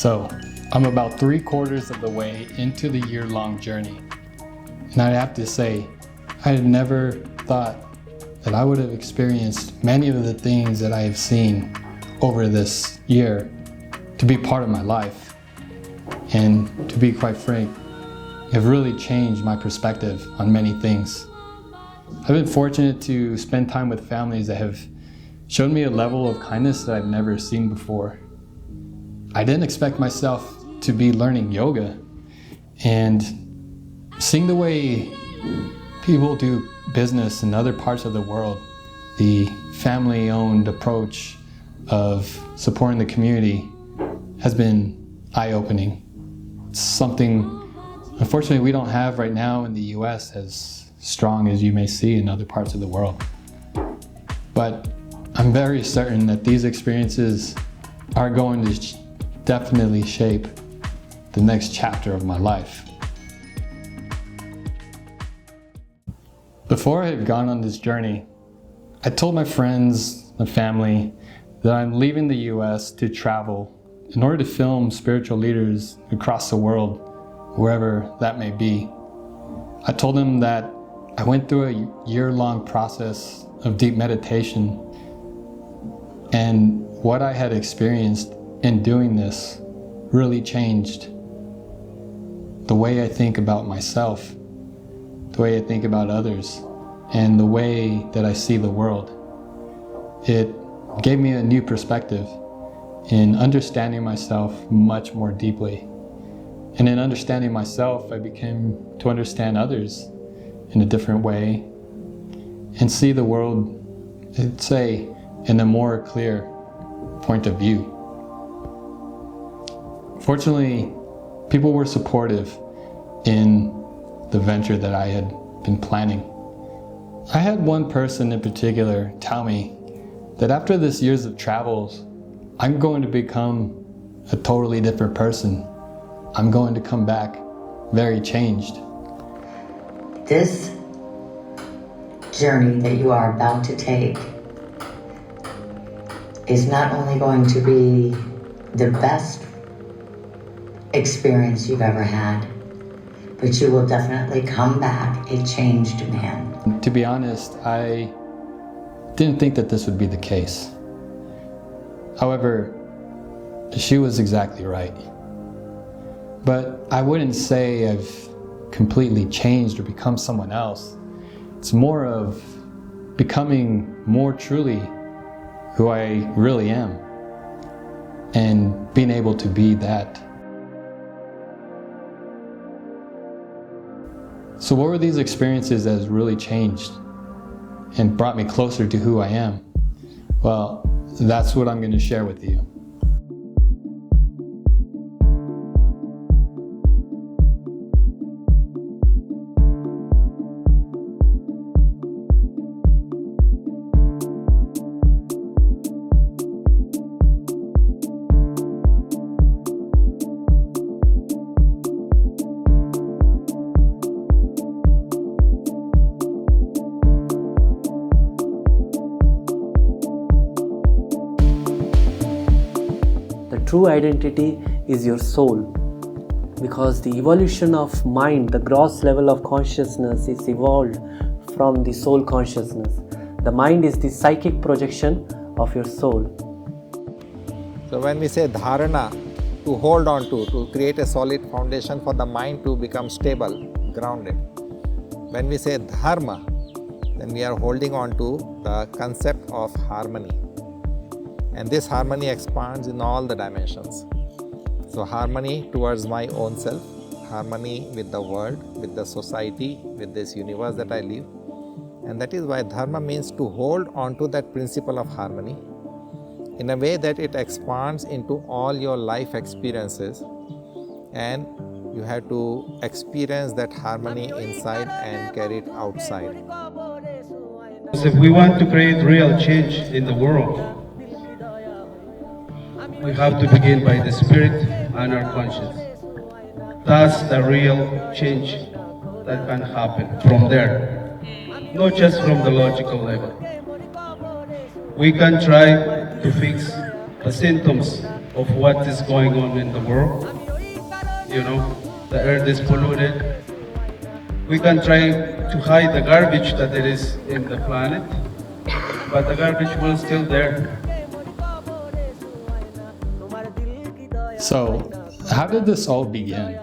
So I'm about 3/4 of the way into the year-long journey. And I have to say, I had never thought that I would have experienced many of the things that I have seen over this year to be part of my life. And to be quite frank, have really changed my perspective on many things. I've been fortunate to spend time with families that have shown me a level of kindness that I've never seen before. I didn't expect myself to be learning yoga, and seeing the way people do business in other parts of the world, the family-owned approach of supporting the community has been eye-opening. It's something, unfortunately, we don't have right now in the US as strong as you may see in other parts of the world. But I'm very certain that these experiences are going to definitely shape the next chapter of my life. Before I had gone on this journey, I told my friends and family that I'm leaving the US to travel in order to film spiritual leaders across the world, wherever that may be. I told them that I went through a year-long process of deep meditation, and what I had experienced in doing this really changed the way I think about myself, the way I think about others, and the way that I see the world. It gave me a new perspective in understanding myself much more deeply. And in understanding myself, I became to understand others in a different way and see the world, I'd say, in a more clear point of view. Fortunately, people were supportive in the venture that I had been planning. I had one person in particular tell me that after this years of travels, I'm going to become a totally different person. I'm going to come back very changed. This journey that you are about to take is not only going to be the best experience you've ever had, but you will definitely come back a changed man. To be honest, I didn't think that this would be the case. However, she was exactly right. But I wouldn't say I've completely changed or become someone else. It's more of becoming more truly who I really am and being able to be that. So what were these experiences that has really changed and brought me closer to who I am? Well, that's what I'm going to share with you. True identity is your soul, because the evolution of mind, the gross level of consciousness is evolved from the soul consciousness. The mind is the psychic projection of your soul. So when we say dharana, to hold on to create a solid foundation for the mind to become stable, grounded. When we say dharma, then we are holding on to the concept of harmony. And this harmony expands in all the dimensions. So harmony towards my own self, harmony with the world, with the society, with this universe that I live. And that is why dharma means to hold on to that principle of harmony in a way that it expands into all your life experiences, and you have to experience that harmony inside and carry it outside. If we want to create real change in the world, we have to begin by the spirit and our conscience. That's the real change that can happen from there, not just from the logical level. We can try to fix the symptoms of what is going on in the world. You know, the earth is polluted. We can try to hide the garbage that it is in the planet, but the garbage will still there. So, how did this all begin?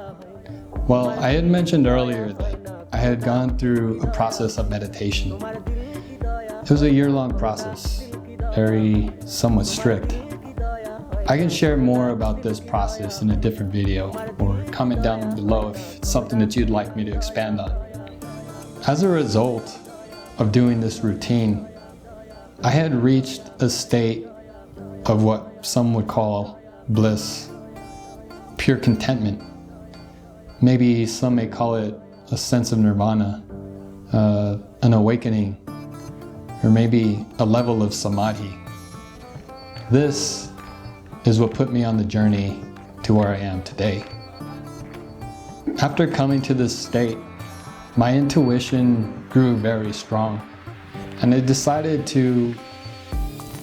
Well, I had mentioned earlier that I had gone through a process of meditation. It was a year-long process, very somewhat strict. I can share more about this process in a different video, or comment down below if it's something that you'd like me to expand on. As a result of doing this routine, I had reached a state of what some would call bliss, pure contentment. Maybe some may call it a sense of nirvana, an awakening, or maybe a level of samadhi. This is what put me on the journey to where I am today. After coming to this state, my intuition grew very strong, and I decided to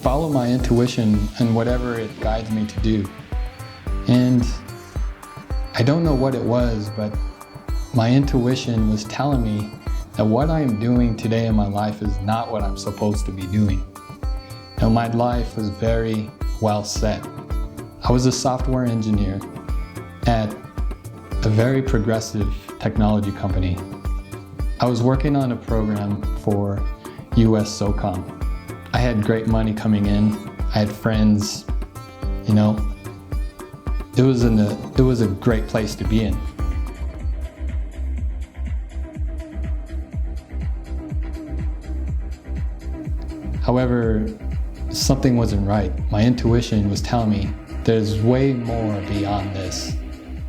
follow my intuition and whatever it guides me to do. And I don't know what it was, but my intuition was telling me that what I am doing today in my life is not what I'm supposed to be doing. Now, my life was very well set. I was a software engineer at a very progressive technology company. I was working on a program for US SOCOM. I had great money coming in. I had friends, you know. It was a great place to be in. However, something wasn't right. My intuition was telling me there's way more beyond this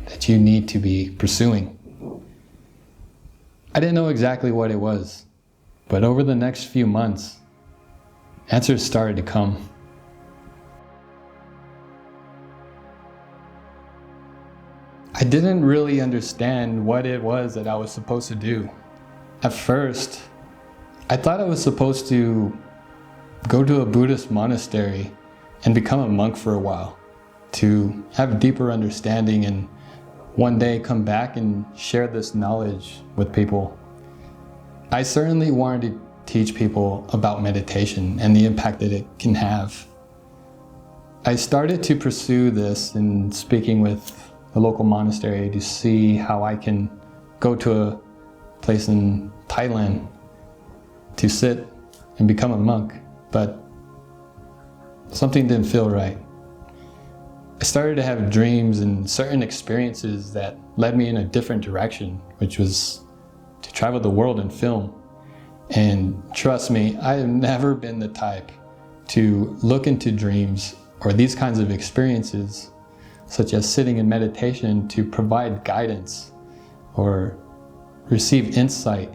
that you need to be pursuing. I didn't know exactly what it was, but over the next few months, answers started to come. I didn't really understand what it was that I was supposed to do. At first, I thought I was supposed to go to a Buddhist monastery and become a monk for a while, to have deeper understanding and one day come back and share this knowledge with people. I certainly wanted to teach people about meditation and the impact that it can have. I started to pursue this in speaking with a local monastery to see how I can go to a place in Thailand to sit and become a monk, but something didn't feel right. I started to have dreams and certain experiences that led me in a different direction, which was to travel the world and film. And trust me, I have never been the type to look into dreams or these kinds of experiences, such as sitting in meditation, to provide guidance or receive insight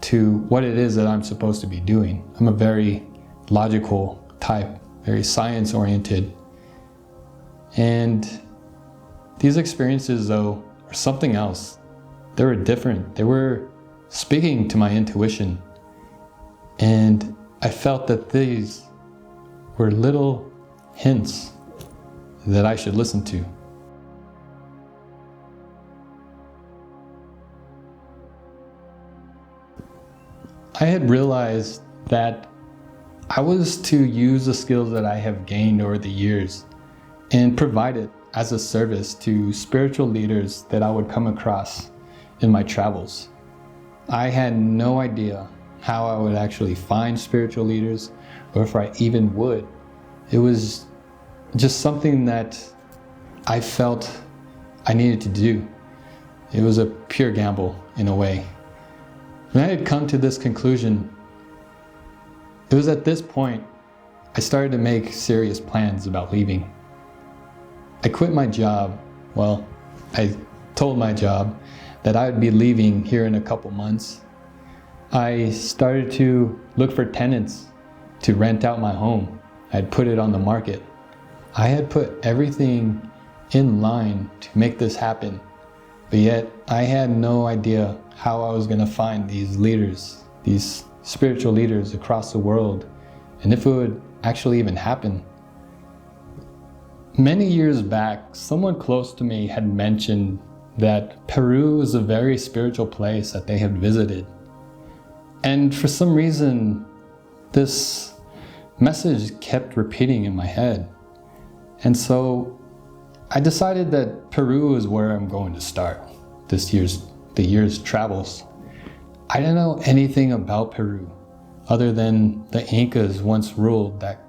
to what it is that I'm supposed to be doing. I'm a very logical type, very science-oriented. And these experiences, though, were something else. They were different. They were speaking to my intuition. And I felt that these were little hints that I should listen to. I had realized that I was to use the skills that I have gained over the years and provide it as a service to spiritual leaders that I would come across in my travels. I had no idea how I would actually find spiritual leaders, or if I even would. It was just something that I felt I needed to do. It was a pure gamble in a way. When I had come to this conclusion, it was at this point I started to make serious plans about leaving. I quit my job. Well, I told my job that I would be leaving here in a couple months. I started to look for tenants to rent out my home. I had put it on the market. I had put everything in line to make this happen, but yet I had no idea how I was going to find these leaders, these spiritual leaders across the world, and if it would actually even happen. Many years back, someone close to me had mentioned that Peru is a very spiritual place that they had visited. And for some reason, this message kept repeating in my head. And so I decided that Peru is where I'm going to start the year's travels. I didn't know anything about Peru other than the Incas once ruled that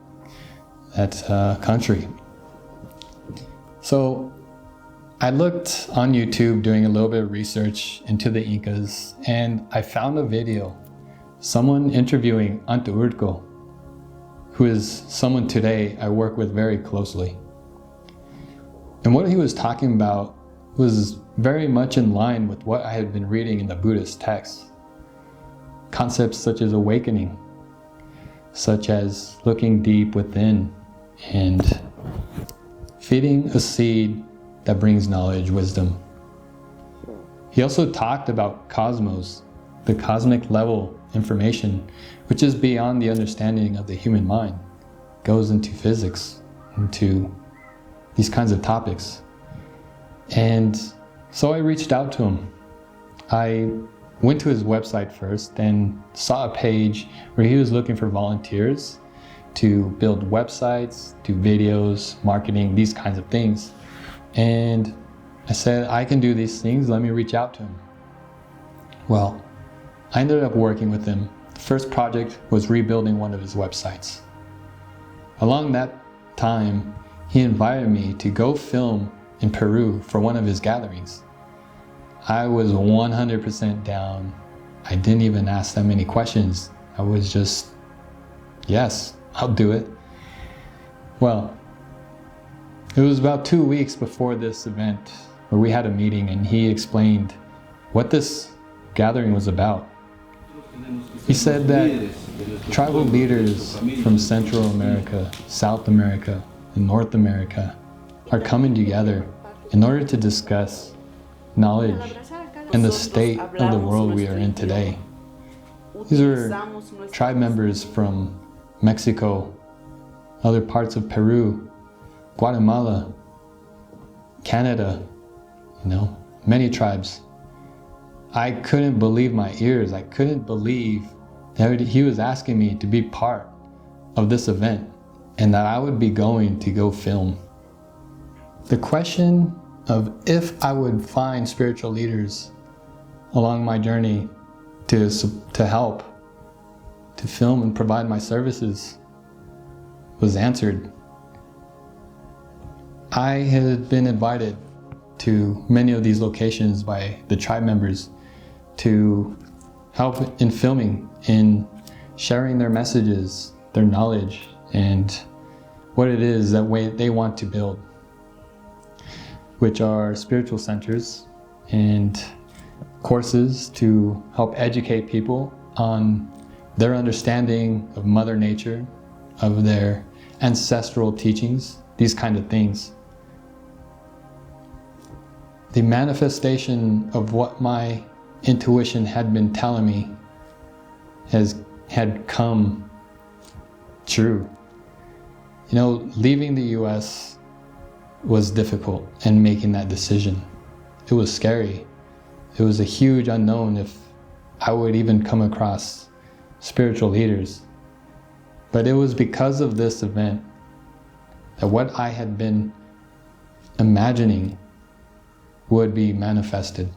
country. So I looked on YouTube doing a little bit of research into the Incas, and I found a video, someone interviewing ANTAURKO, who is someone today I work with very closely. And what he was talking about was very much in line with what I had been reading in the Buddhist texts. Concepts such as awakening, such as looking deep within and feeding a seed that brings knowledge, wisdom. He also talked about cosmos, the cosmic level information, which is beyond the understanding of the human mind, goes into physics, into these kinds of topics. And so I reached out to him. I went to his website first and saw a page where he was looking for volunteers to build websites, do videos, marketing, these kinds of things. And I said, I can do these things, let me reach out to him. Well, I ended up working with him. The first project was rebuilding one of his websites. Along that time, he invited me to go film in Peru for one of his gatherings. I was 100% down. I didn't even ask that many questions. I was just, yes, I'll do it. Well, it was about 2 weeks before this event where we had a meeting and he explained what this gathering was about. He said that tribal leaders from Central America, South America, and North America are coming together in order to discuss knowledge and the state of the world we are in today. These are tribe members from Mexico, other parts of Peru, Guatemala, Canada, many tribes. I couldn't believe my ears. I couldn't believe that he was asking me to be part of this event and that I would be going to go film. The question of if I would find spiritual leaders along my journey to help, to film and provide my services was answered. I had been invited to many of these locations by the tribe members to help in filming, in sharing their messages, their knowledge, and what it is that they want to build, which are spiritual centers and courses to help educate people on their understanding of Mother Nature, of their ancestral teachings, these kind of things. The manifestation of what my intuition had been telling me had come true. Leaving the US was difficult, and making that decision. It was scary. It was a huge unknown if I would even come across spiritual leaders. But it was because of this event that what I had been imagining would be manifested.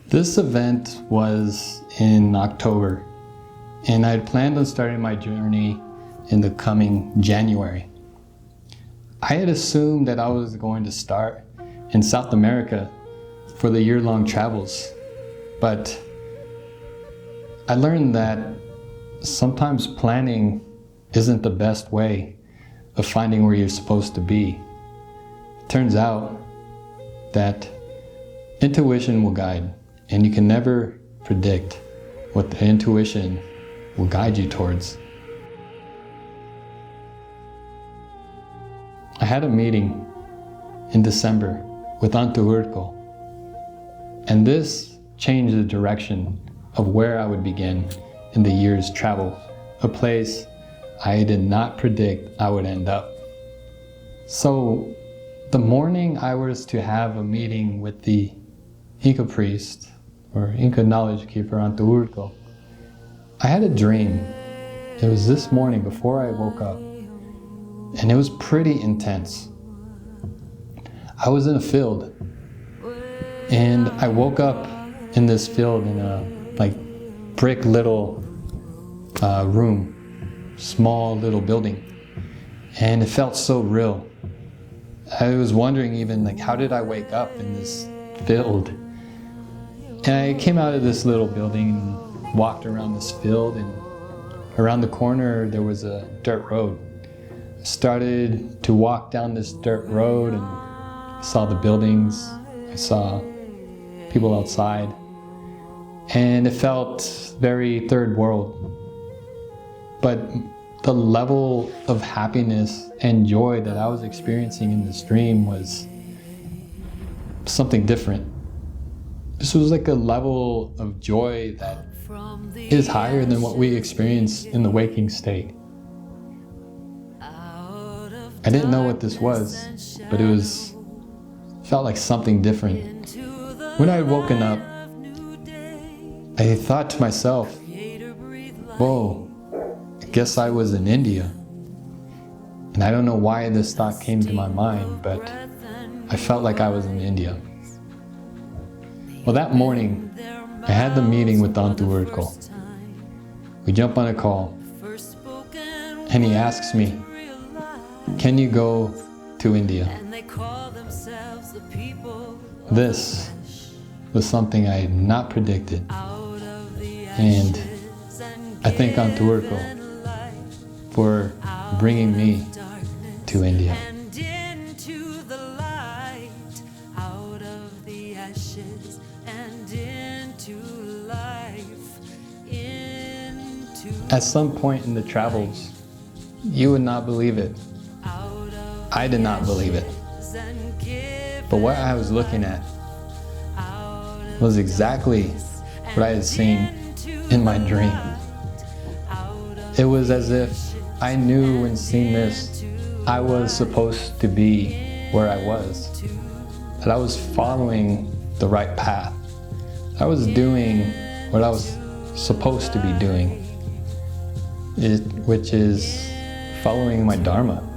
This event was in October, and I had planned on starting my journey in the coming January. I had assumed that I was going to start in South America for the year-long travels, but I learned that sometimes planning isn't the best way of finding where you're supposed to be. It turns out that intuition will guide, and you can never predict what the intuition will guide you towards. had a meeting in December with ANTAURKO, and this changed the direction of where I would begin in the year's travel, a place I did not predict I would end up. So the morning I was to have a meeting with the Inca priest, or Inca knowledge keeper ANTAURKO, I had a dream. It was this morning before I woke up, and it was pretty intense. I was in a field, and I woke up in this field in a brick little room, small little building, and it felt so real. I was wondering even how did I wake up in this field? And I came out of this little building and walked around this field, and around the corner there was a dirt road. I started to walk down this dirt road and I saw the buildings, I saw people outside, and it felt very third world. But the level of happiness and joy that I was experiencing in this dream was something different. This was like a level of joy that is higher than what we experience in the waking state. I didn't know what this was, but it felt like something different. When I had woken up, I thought to myself, whoa, I guess I was in India. And I don't know why this thought came to my mind, but I felt like I was in India. Well, that morning, I had the meeting with ANTAURKO. We jump on a call, and he asks me, can you go to India? This was something I had not predicted, and I thank ANTAURKO for bringing me to India. At some point in the travels, you would not believe it. I did not believe it. But what I was looking at was exactly what I had seen in my dream. It was as if I knew when seeing this, I was supposed to be where I was. That I was following the right path. I was doing what I was supposed to be doing, which is following my Dharma.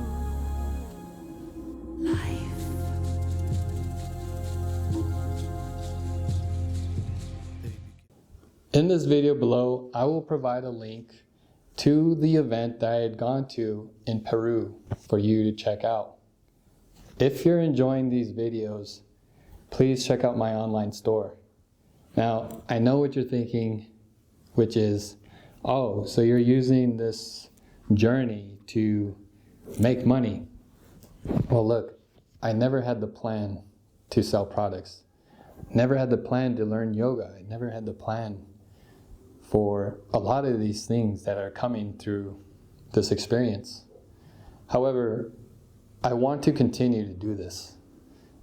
In this video below, I will provide a link to the event that I had gone to in Peru for you to check out. If you're enjoying these videos, please check out my online store. Now, I know what you're thinking, which is, oh, so you're using this journey to make money. Well, look, I never had the plan to sell products. Never had the plan to learn yoga. I never had the plan for a lot of these things that are coming through this experience. However, I want to continue to do this.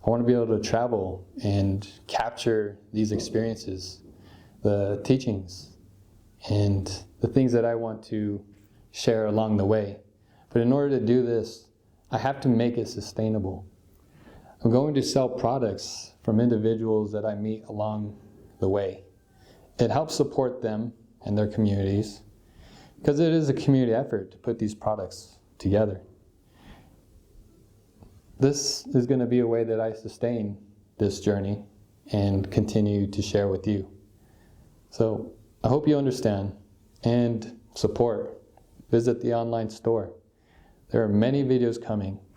I want to be able to travel and capture these experiences, the teachings, and the things that I want to share along the way. But in order to do this, I have to make it sustainable. I'm going to sell products from individuals that I meet along the way. It helps support them and their communities, because it is a community effort to put these products together. This is going to be a way that I sustain this journey and continue to share with you. So I hope you understand and support. Visit the online store. There are many videos coming,